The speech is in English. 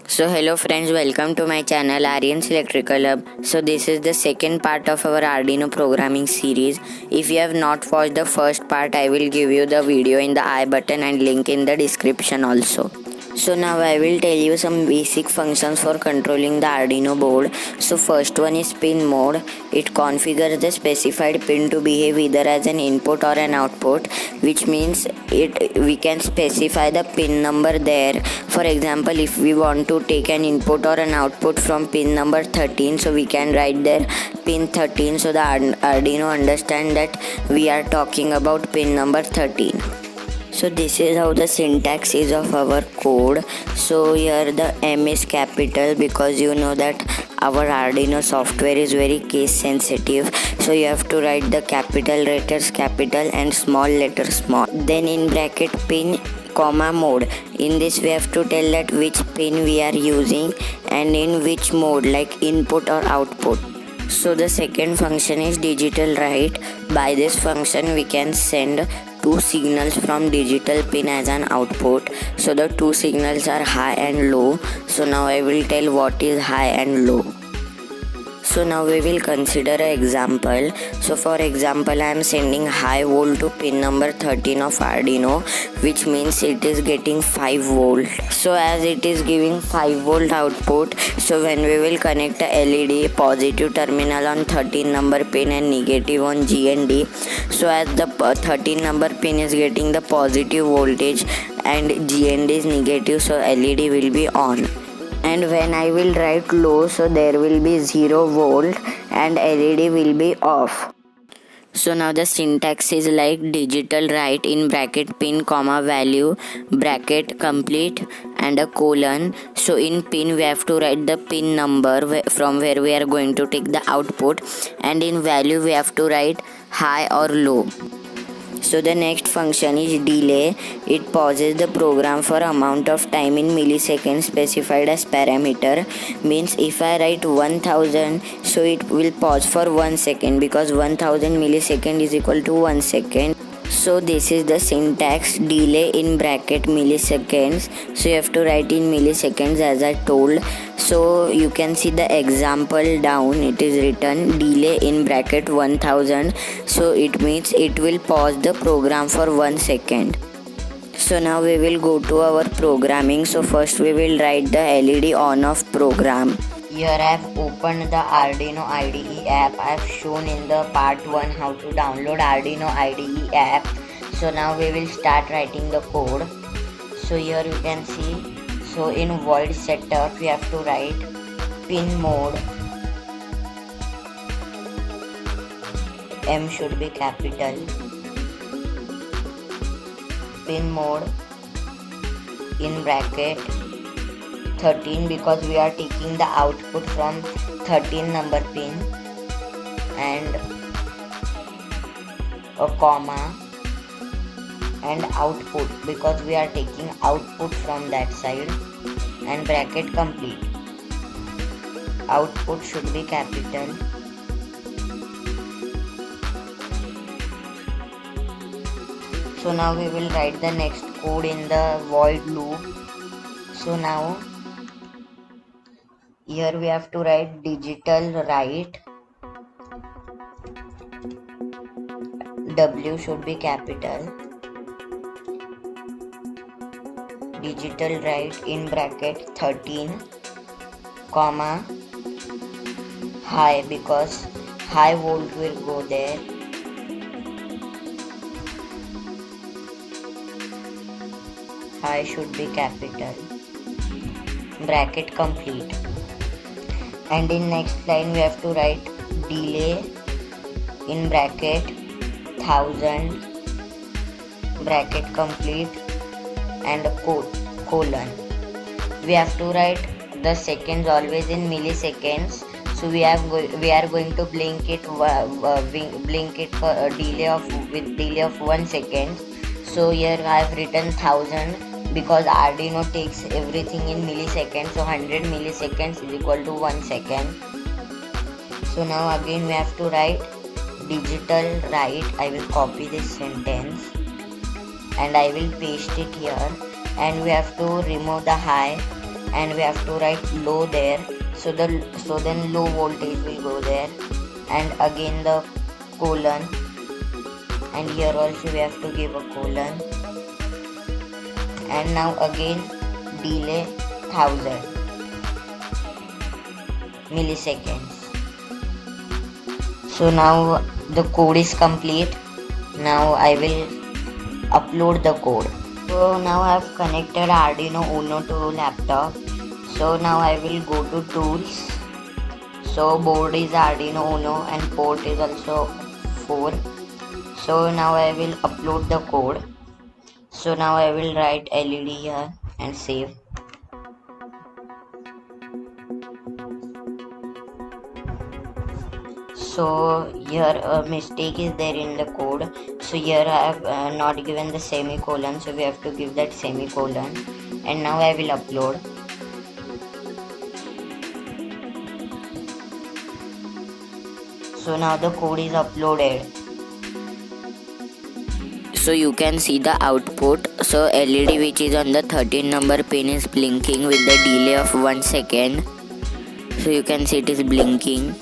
So hello friends, welcome to my channel Aryans Electrical Hub. So this is the second part of our Arduino programming series. If you have not watched the first part, I will give you the video in the I button and link in the description also. So now I will tell you some basic functions for controlling the Arduino board. So first one is pin mode. It configures the specified pin to behave either as an input or an output, which means we can specify the pin number there. For example, if we want to take an input or an output from pin number 13, so we can write there pin 13, so the Arduino understand that we are talking about pin number 13. So this is how the syntax is of our code. So here the M is capital because you know that our Arduino software is very case sensitive. So you have to write the capital letters capital and small letters small. Then in bracket pin comma mode. In this we have to tell that which pin we are using and in which mode, like input or output. So the second function is digital write. By this function we can send two signals from digital pin as an output. So the two signals are high and low. So now I will tell what is high and low. So now we will consider an example. So for example, I am sending high volt to pin number 13 of Arduino, which means it is getting 5 volt. So as it is giving 5 volt output, so when we will connect a LED positive terminal on 13 number pin and negative on G and D, so as the 13 number pin is getting the positive voltage and G and D is negative, so LED will be on. And when I will write low, so there will be 0 volt and LED will be off. So now the syntax is like digital write in bracket pin comma value bracket complete and a colon. So in pin we have to write the pin number from where we are going to take the output, and in value we have to write high or low. So the next function is delay. It pauses the program for amount of time in milliseconds specified as parameter. Means if I write 1000, so it will pause for 1 second because 1000 millisecond is equal to 1 second. So this is the syntax, delay in bracket milliseconds. So you have to write in milliseconds as I told. So you can see the example down, it is written delay in bracket 1000. So it means it will pause the program for 1 second. So now we will go to our programming. So first we will write the LED on off program. Here I have opened the Arduino IDE app. I have shown in the part 1 how to download Arduino IDE app. So now we will start writing the code. So here you can see, so in void setup we have to write pin mode. M should be capital. Pin mode in bracket 13 because we are taking the output from 13 number pin, and a comma and output because we are taking output from that side, and bracket complete. Output should be capital. So now we will write the next code in the void loop. So now here we have to write digital write. W should be capital. Digital write in bracket 13 comma high because high volt will go there. High should be capital. Bracket complete. And in next line we have to write delay in bracket 1000 bracket complete and a colon. We have to write the seconds always in milliseconds. So we are going to blink it for a delay of 1 second. So here I have written 1000 because Arduino takes everything in milliseconds, so 100 milliseconds is equal to 1 second. So now again we have to write digital write, I will copy this sentence and I will paste it here, and we have to remove the high and we have to write low there, so then low voltage will go there, and again the colon, and here also we have to give a colon, and now again delay 1000 milliseconds. So now the code is complete. Now I will upload the code. So now I have connected Arduino Uno to laptop. So now I will go to tools. So board is Arduino Uno and port is also 4. So now I will upload the code. So now I will write LED here and save. So here a mistake is there in the code. So here I have not given the semicolon, so we have to give that semicolon, and now I will upload. So now the code is uploaded. So you can see the output. So LED which is on the 13 number pin is blinking with the delay of 1 second. So you can see it is blinking.